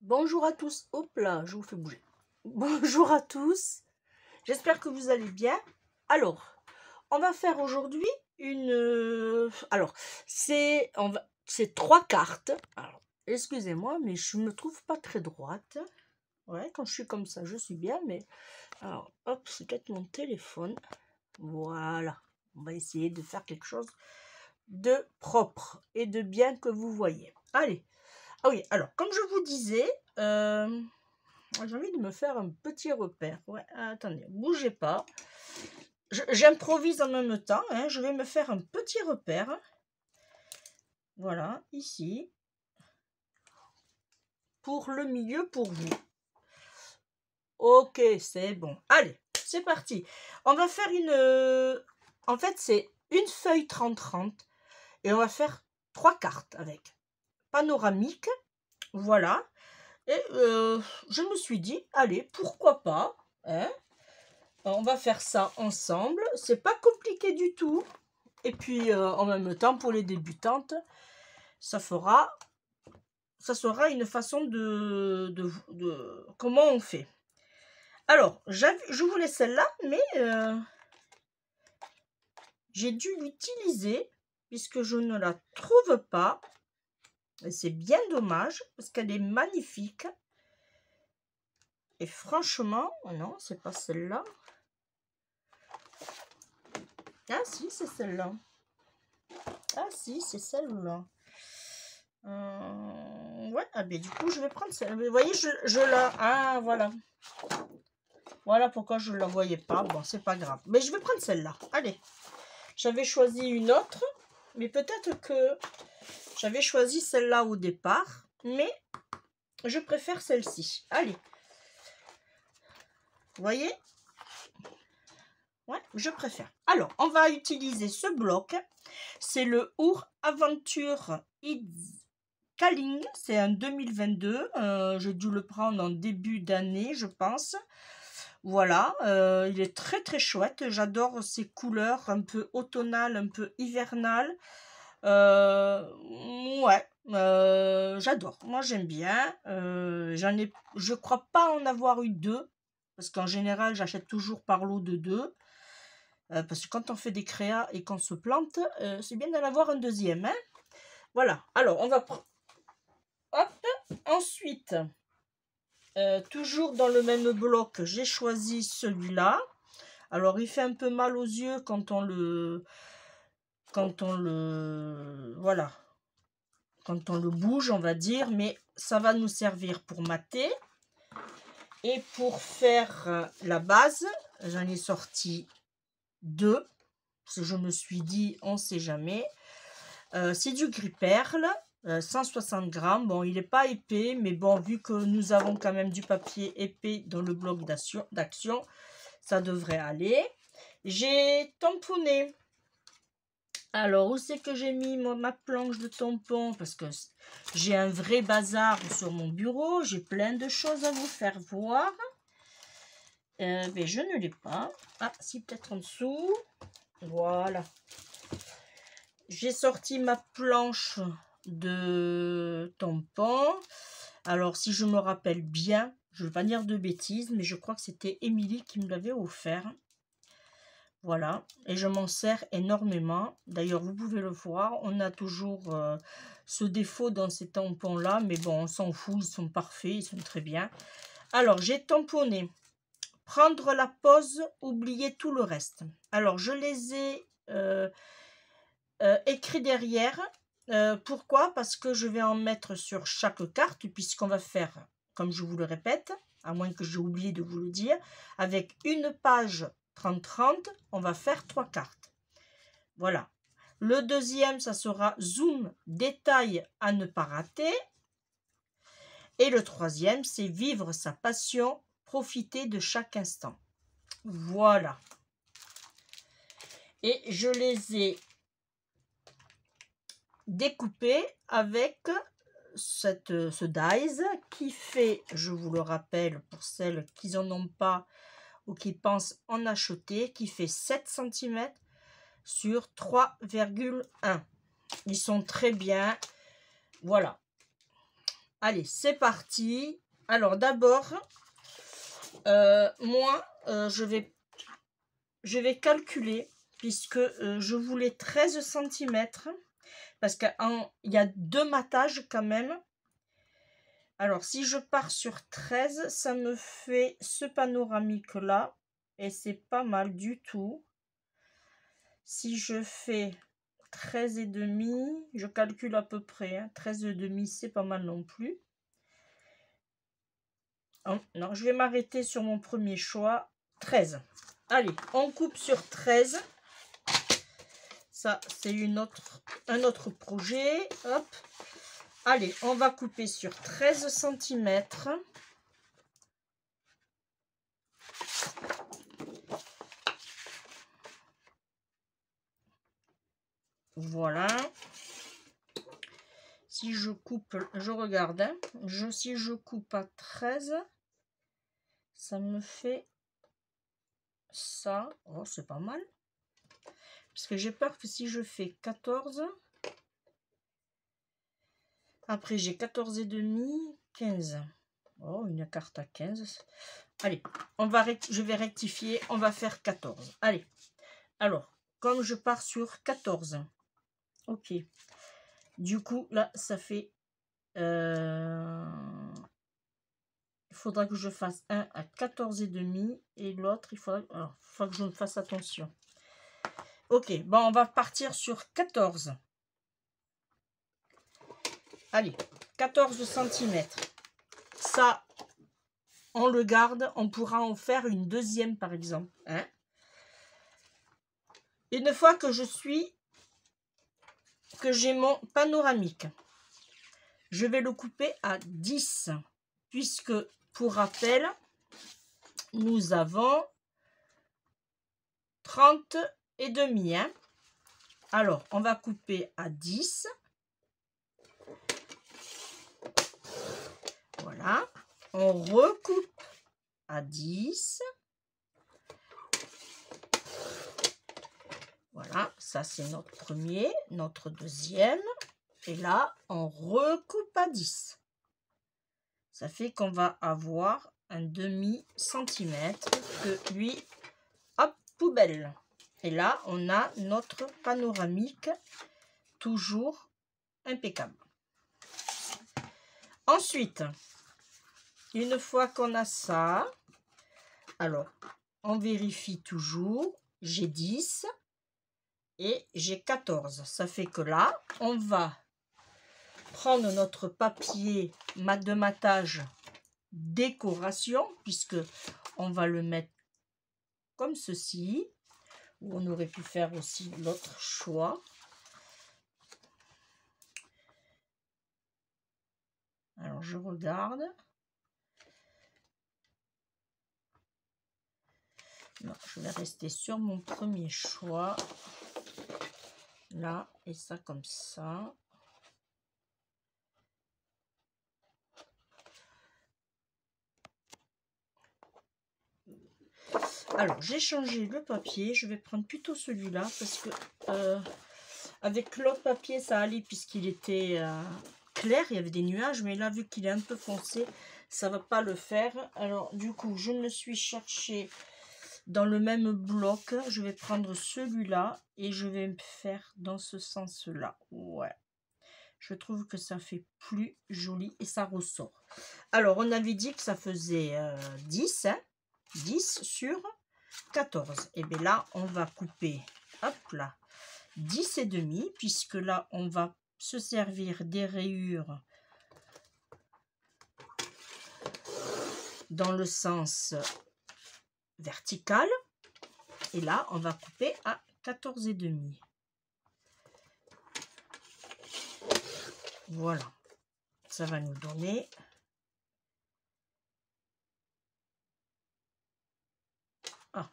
Bonjour à tous. Hop là, je vous fais bouger. Bonjour à tous. J'espère que vous allez bien. Alors, on va faire aujourd'hui une... Alors, c'est 3 cartes. Alors, excusez-moi, mais je me trouve pas très droite. Ouais, quand je suis comme ça, je suis bien, mais... Alors, hop, c'est peut-être mon téléphone. Voilà. On va essayer de faire quelque chose de propre et de bien que vous voyez. Allez. Ah oui, alors, comme je vous disais, j'ai envie de me faire un petit repère. Ouais, attendez, bougez pas. J'improvise en même temps. Hein, je vais me faire un petit repère. Voilà, ici. Pour le milieu, pour vous. Ok, c'est bon. Allez, c'est parti. On va faire une... En fait, c'est une feuille 30-30. Et on va faire 3 cartes avec. Panoramique. Voilà. Et je me suis dit, allez, pourquoi pas, hein, on va faire ça ensemble. C'est pas compliqué du tout. Et puis, en même temps, pour les débutantes, ça sera une façon de comment on fait. Alors, je voulais celle-là, mais j'ai dû l'utiliser puisque je ne la trouve pas. Et c'est bien dommage parce qu'elle est magnifique. Et franchement, non, c'est pas celle-là. Ah si, c'est celle-là. Ah si, c'est celle-là. Ouais, ah ben du coup, je vais prendre celle-là. Vous voyez, je la... Ah, voilà. Voilà pourquoi je ne la voyais pas. Bon, c'est pas grave. Mais je vais prendre celle-là. Allez. J'avais choisi une autre. Mais peut-être que j'avais choisi celle-là au départ. Mais je préfère celle-ci. Allez. Vous voyez? Ouais, je préfère. Alors, on va utiliser ce bloc. C'est le Our Aventure Kaling. C'est un 2022. J'ai dû le prendre en début d'année, je pense. Voilà, il est très très chouette. J'adore ces couleurs un peu automnales, un peu hivernales. Ouais, j'adore. Moi j'aime bien. Je crois pas en avoir eu 2. Parce qu'en général, j'achète toujours par lot de 2. Parce que quand on fait des créas et qu'on se plante, c'est bien d'en avoir un deuxième. Hein, voilà, alors on va prendre... Hop, ensuite, toujours dans le même bloc, j'ai choisi celui-là. Alors, il fait un peu mal aux yeux quand on le... Voilà. Quand on le bouge, on va dire. Mais ça va nous servir pour mater. Et pour faire la base, j'en ai sorti 2. Parce que je me suis dit, on ne sait jamais. C'est du gris perle. 160 grammes. Bon, il n'est pas épais. Mais bon, vu que nous avons quand même du papier épais dans le bloc d'action, ça devrait aller. J'ai tamponné. Alors, où c'est que j'ai mis ma planche de tampon? Parce que j'ai un vrai bazar sur mon bureau. J'ai plein de choses à vous faire voir. Mais je ne l'ai pas. Ah, si, peut-être en dessous. Voilà. J'ai sorti ma planche de tampon. Alors, si je me rappelle bien, je ne vais pas dire de bêtises, mais je crois que c'était Émilie qui me l'avait offert. Voilà, et je m'en sers énormément. D'ailleurs, vous pouvez le voir, on a toujours ce défaut dans ces tampons-là, mais bon, on s'en fout, ils sont parfaits, ils sont très bien. Alors, j'ai tamponné. Prendre la pause, oublier tout le reste. Alors, je les ai écrits derrière. Pourquoi? Parce que je vais en mettre sur chaque carte, puisqu'on va faire, comme je vous le répète, à moins que j'ai oublié de vous le dire, avec une page 30-30, on va faire 3 cartes. Voilà. Le deuxième, ça sera zoom, détail à ne pas rater. Et le troisième, c'est vivre sa passion, profiter de chaque instant. Voilà. Et je les ai découpés avec ce dies qui fait, je vous le rappelle pour celles qui n'en ont pas ou qui pensent en acheter, qui fait 7 cm sur 3,1. Ils sont très bien. Voilà. Allez, c'est parti. Alors d'abord, moi, je vais calculer puisque je voulais 13 cm parce qu'il y a 2 matages quand même. Alors, si je pars sur 13, ça me fait ce panoramique là et c'est pas mal du tout. Si je fais 13,5, je calcule à peu près, hein, 13,5, c'est pas mal non plus. Oh, non, je vais m'arrêter sur mon premier choix, 13. Allez, on coupe sur 13. Ça, c'est un autre projet. Hop. Allez, on va couper sur 13 cm. Voilà. Si je coupe, je regarde, hein, si je coupe à 13, ça me fait ça. Oh, c'est pas mal. Parce que j'ai peur que si je fais 14, après j'ai 14,5, 15. Oh, une carte à 15. Allez, je vais rectifier, on va faire 14. Allez, alors, comme je pars sur 14, ok. Du coup, là, ça fait... il faudra que je fasse un à 14,5 et l'autre, il faudra que je me fasse attention. Ok, bon, on va partir sur 14. Allez, 14 cm. Ça, on le garde, on pourra en faire une deuxième par exemple. Hein. Une fois que j'ai mon panoramique, je vais le couper à 10, puisque pour rappel, nous avons 30,5. Hein. Alors, on va couper à 10. Voilà. On recoupe à 10. Voilà, ça c'est notre premier, notre deuxième. Et là, on recoupe à 10. Ça fait qu'on va avoir un demi-centimètre que lui, hop, poubelle. Et là, on a notre panoramique, toujours impeccable. Ensuite, une fois qu'on a ça, alors, on vérifie toujours, j'ai 10 et j'ai 14. Ça fait que là, on va prendre notre papier de matage décoration, puisque on va le mettre comme ceci, ou on aurait pu faire aussi l'autre choix. Alors je regarde. Non, je vais rester sur mon premier choix. Là, et ça comme ça. Alors, j'ai changé le papier. Je vais prendre plutôt celui-là parce que avec l'autre papier, ça allait puisqu'il était clair. Il y avait des nuages, mais là, vu qu'il est un peu foncé, ça va pas le faire. Alors, du coup, je me suis cherché dans le même bloc. Je vais prendre celui-là et je vais me faire dans ce sens-là. Ouais. Je trouve que ça fait plus joli et ça ressort. Alors, on avait dit que ça faisait 10, hein, 10 sur 14. Et bien là, on va couper, hop là, 10,5, puisque là, on va se servir des rayures dans le sens vertical. Et là, on va couper à 14,5. Voilà. Ça va nous donner... Ah.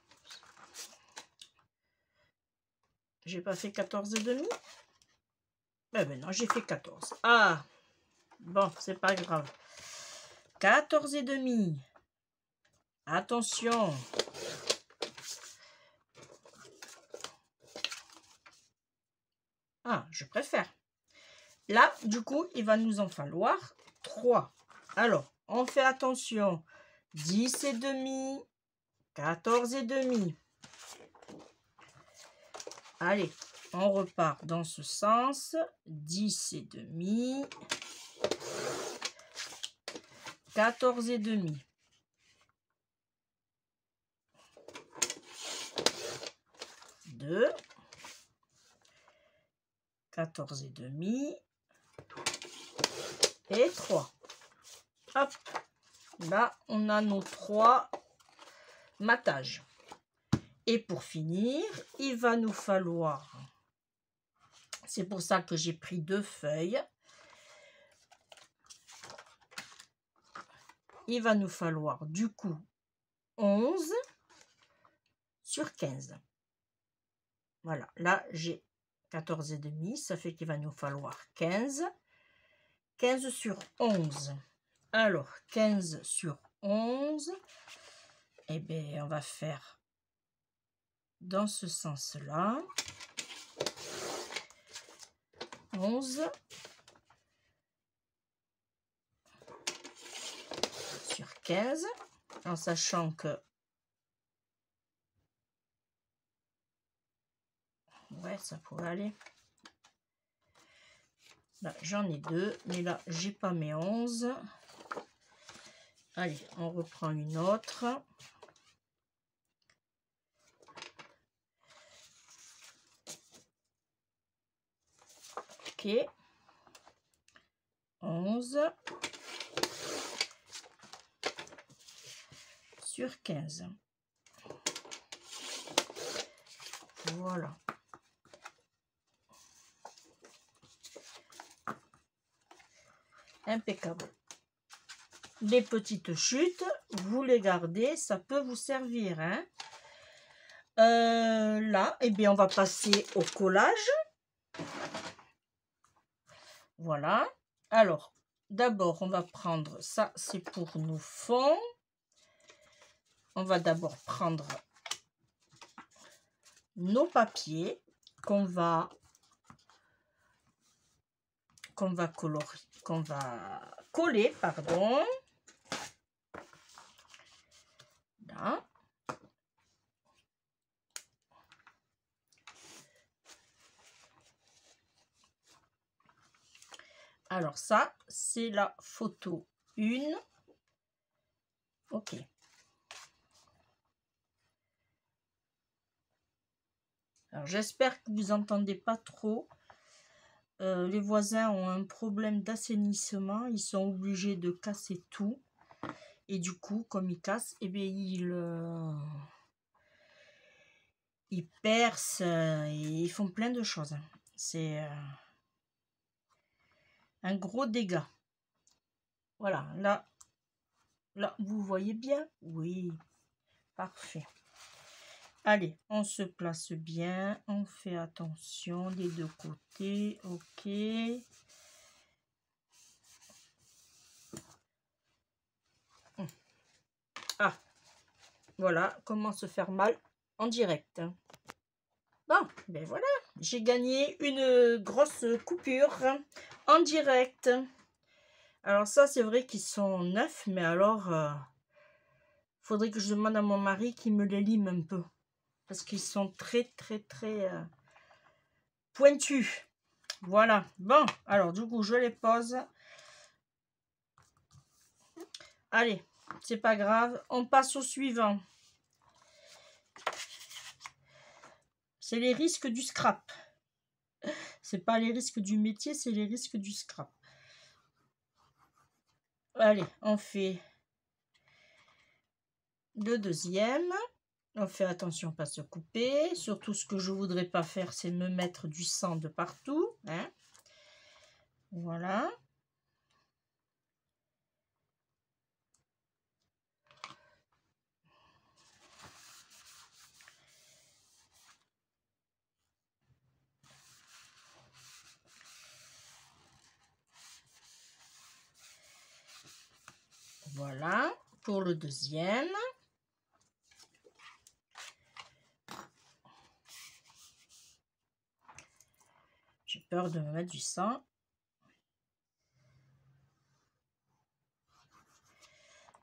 J'ai pas fait 14,5. Eh ben non, j'ai fait 14. Ah. Bon, c'est pas grave. 14,5. Attention. Ah, je préfère. Là, du coup, il va nous en falloir 3. Alors, on fait attention. 10 et demi, 14 et demi. Allez, on repart dans ce sens. 10 et demi, 14 et demi. 2, 14 et demi et 3. Hop, là on a nos 3 matages. Et pour finir, il va nous falloir, c'est pour ça que j'ai pris 2 feuilles, il va nous falloir du coup 11 sur 15. Voilà, là j'ai 14 et demi, ça fait qu'il va nous falloir 15. 15 sur 11. Alors, 15 sur 11, eh bien, on va faire dans ce sens-là. 11 sur 15, en sachant que ouais, ça pourrait aller. Là, j'en ai 2, mais là, j'ai pas mes 11. Allez, on reprend une autre. Ok. 11 sur 15. Voilà. Impeccable. Les petites chutes, vous les gardez, ça peut vous servir. Hein. Là, eh bien, on va passer au collage. Voilà. Alors, d'abord, on va prendre ça, c'est pour nos fonds. On va d'abord prendre nos papiers qu'on va coller, pardon. Là. Alors ça, c'est la photo 1. Ok. Alors j'espère que vous entendez pas trop. Les voisins ont un problème d'assainissement. Ils sont obligés de casser tout. Et du coup, comme ils cassent, eh bien, ils percent et ils font plein de choses. C'est un gros dégât. Voilà, là, vous voyez bien? Oui, parfait. Allez, on se place bien, on fait attention des deux côtés, ok. Ah, voilà, comment se faire mal en direct. Bon, ben voilà, j'ai gagné une grosse coupure en direct. Alors ça, c'est vrai qu'ils sont neufs, mais alors, faudrait que je demande à mon mari qu'il me les lime un peu. Parce qu'ils sont très, très, très pointus. Voilà. Bon, alors du coup, je les pose. Allez, c'est pas grave. On passe au suivant. C'est les risques du scrap. C'est pas les risques du métier, c'est les risques du scrap. Allez, on fait le deuxième. On fait attention pas se couper. Surtout, ce que je voudrais pas faire, c'est me mettre du sang de partout. Hein. Voilà. Voilà pour le deuxième. J'ai peur de me mettre du sang.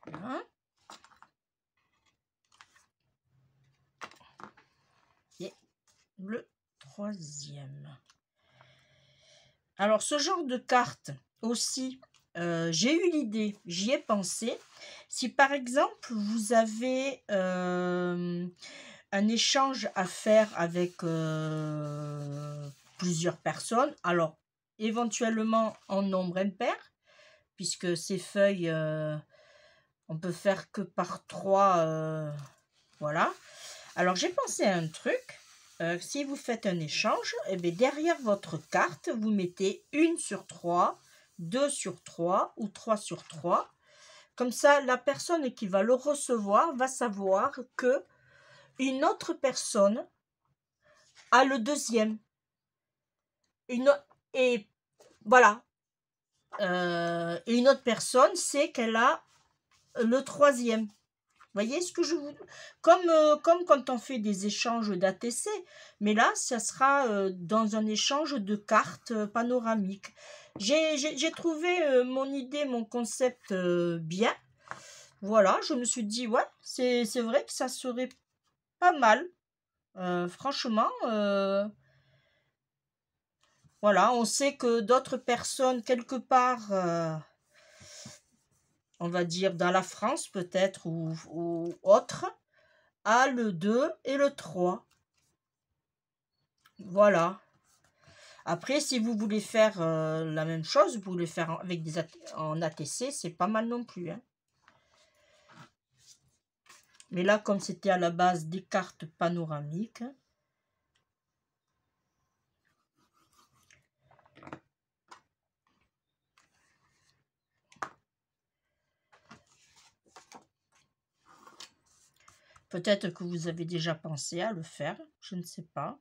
Voilà. Et le troisième. Alors, ce genre de carte aussi, j'ai eu l'idée, j'y ai pensé. Si par exemple, vous avez un échange à faire avec plusieurs personnes, alors éventuellement en nombre impair, puisque ces feuilles, on peut faire que par 3, voilà. Alors, j'ai pensé à un truc. Si vous faites un échange, eh bien, derrière votre carte, vous mettez 1 sur 3, 2 sur 3 ou 3 sur 3. Comme ça, la personne qui va le recevoir va savoir que une autre personne a le deuxième. Et voilà. Et une autre personne sait qu'elle a le troisième. Voyez ce que je vous... Comme quand on fait des échanges d'ATC, mais là, ça sera dans un échange de cartes panoramiques. J'ai trouvé mon idée, mon concept bien. Voilà, je me suis dit, ouais, c'est vrai que ça serait pas mal. Franchement, voilà, on sait que d'autres personnes, quelque part... on va dire dans la France peut-être ou autre, a le 2 et le 3. Voilà. Après, si vous voulez faire la même chose, vous voulez faire avec en ATC, c'est pas mal non plus. Hein. Mais là, comme c'était à la base des cartes panoramiques, peut-être que vous avez déjà pensé à le faire, je ne sais pas.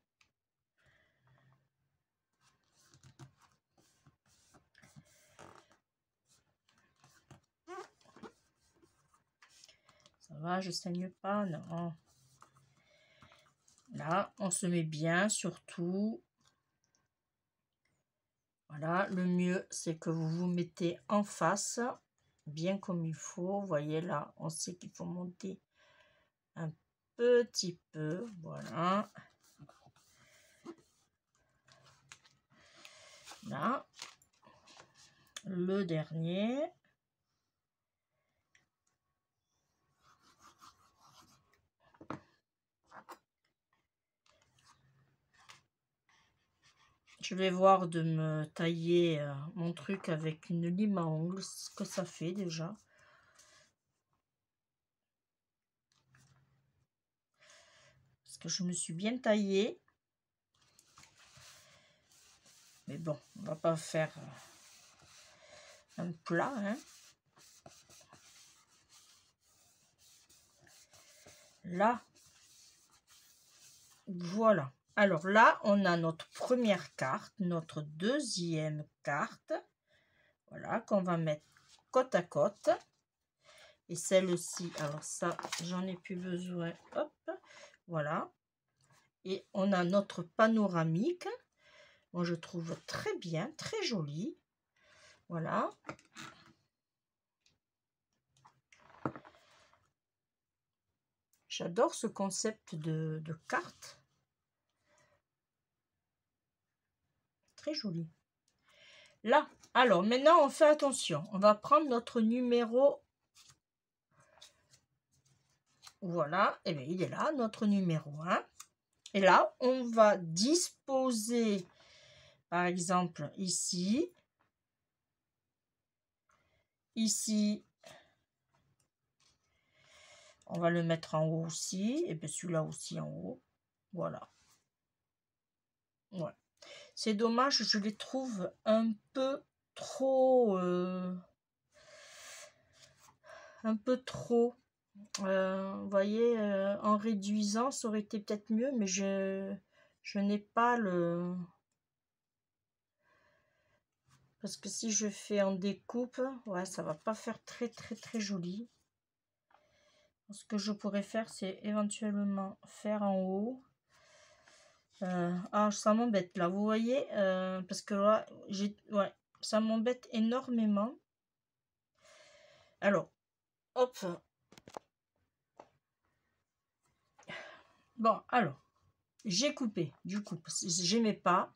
Ça va, je saigne pas, non. Là, on se met bien, surtout. Voilà, le mieux, c'est que vous vous mettez en face, bien comme il faut. Vous voyez là, on sait qu'il faut monter un petit peu, voilà. Là, le dernier. Je vais voir de me tailler mon truc avec une lime à ongles, ce que ça fait déjà. Parce que je me suis bien taillée. Mais bon, on va pas faire un plat, hein. Là, voilà. Alors là, on a notre première carte, notre deuxième carte. Voilà, qu'on va mettre côte à côte. Et celle-ci, alors ça, j'en ai plus besoin. Hop, voilà. Et on a notre panoramique. Moi, je trouve très bien, très joli. Voilà. J'adore ce concept de carte. Très joli. Là, alors maintenant, on fait attention. On va prendre notre numéro. Voilà, et bien il est là, notre numéro 1. Et là, on va disposer, par exemple, ici. Ici, on va le mettre en haut aussi. Et bien celui-là aussi en haut. Voilà. Ouais. C'est dommage, je les trouve un peu trop... un peu trop. Vous voyez, en réduisant, ça aurait été peut-être mieux, mais je n'ai pas le... Parce que si je fais en découpe, ouais, ça va pas faire très très joli. Ce que je pourrais faire, c'est éventuellement faire en haut. Ah, ça m'embête là, vous voyez, parce que là, ouais, ça m'embête énormément. Alors, hop. Bon, alors, j'ai coupé, du coup, j'aimais pas.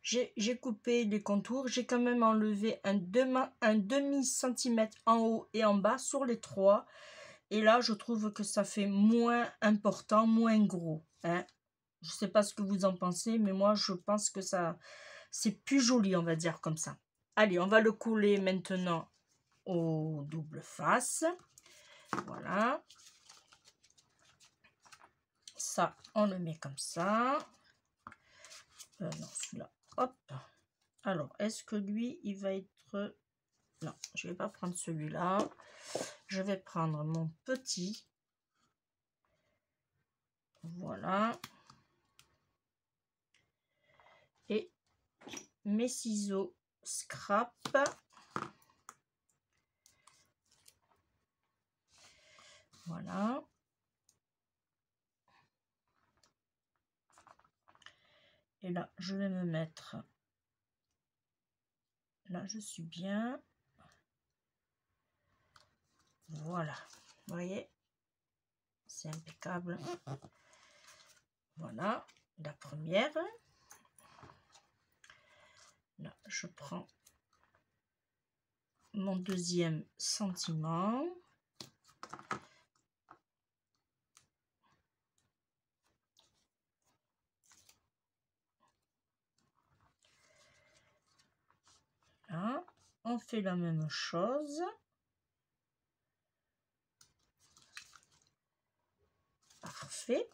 J'ai coupé les contours, j'ai quand même enlevé un demi-centimètre en haut et en bas sur les trois. Et là, je trouve que ça fait moins important, moins gros. Hein. Je sais pas ce que vous en pensez, mais moi, je pense que ça, c'est plus joli, on va dire comme ça. Allez, on va le coller maintenant au double face. Voilà. Ça, on le met comme ça. Non, celui-là, hop. Alors, est-ce que lui, il va être... Non, je vais pas prendre celui-là. Je vais prendre mon petit. Voilà. Et mes ciseaux scrap. Voilà. Et là, je vais me mettre... Là, je suis bien. Voilà. Vous voyez? C'est impeccable. Voilà. La première. Là, je prends mon deuxième sentiment. Là, on fait la même chose. Parfait.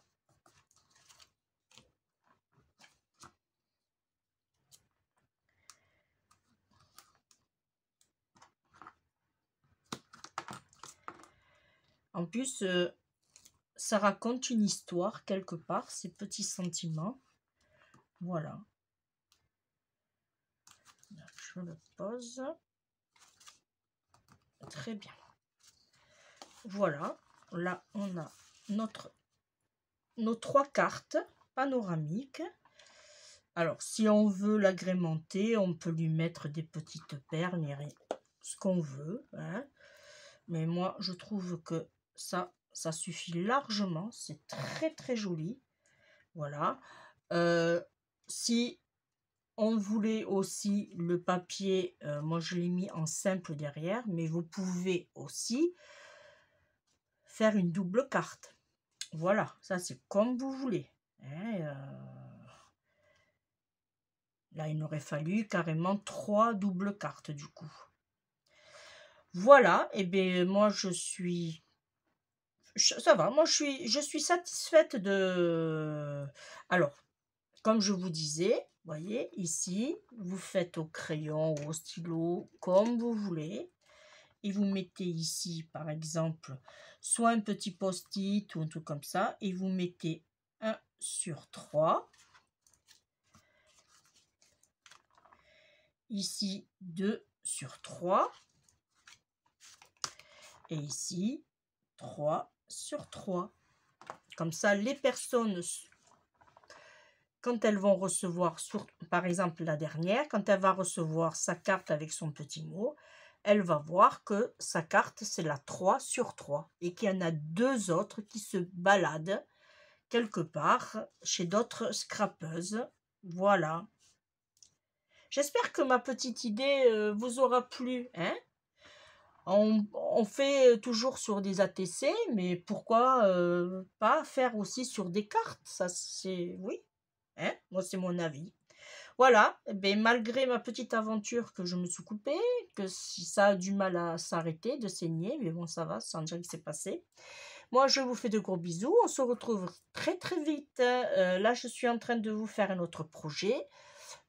En plus, ça raconte une histoire quelque part, ces petits sentiments. Voilà. Là, je le pose. Très bien. Voilà. Là, on a nos trois cartes panoramiques. Alors, si on veut l'agrémenter, on peut lui mettre des petites perles, ce qu'on veut. Hein. Mais moi, je trouve que ça suffit largement. C'est très, très joli. Voilà. Si on voulait aussi le papier, moi, je l'ai mis en simple derrière, mais vous pouvez aussi faire une double carte. Voilà, ça, c'est comme vous voulez. Hein, là, il aurait fallu carrément 3 doubles cartes, du coup. Voilà, et bien, moi, ça va, moi, je suis satisfaite de... Alors, comme je vous disais, voyez, ici, vous faites au crayon ou au stylo, comme vous voulez. Et vous mettez ici, par exemple, soit un petit post-it ou un truc comme ça, et vous mettez 1 sur 3. Ici, 2 sur 3. Et ici, 3 sur 3. Comme ça, les personnes, quand elles vont recevoir, par exemple la dernière, quand elle va recevoir sa carte avec son petit mot, elle va voir que sa carte, c'est la 3 sur 3. Et qu'il y en a 2 autres qui se baladent quelque part chez d'autres scrapeuses. Voilà. J'espère que ma petite idée vous aura plu. Hein. On fait toujours sur des ATC, mais pourquoi pas faire aussi sur des cartes? Ça, c'est... Oui. Hein, moi, c'est mon avis. Voilà. Ben, malgré ma petite aventure que je me suis coupée, que si ça a du mal à s'arrêter de saigner, mais bon, ça va, sans dire que c'est passé. Moi, je vous fais de gros bisous. On se retrouve très, très vite. Là, je suis en train de vous faire un autre projet.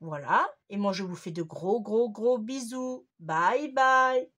Voilà. Et moi, je vous fais de gros, gros, gros bisous. Bye, bye.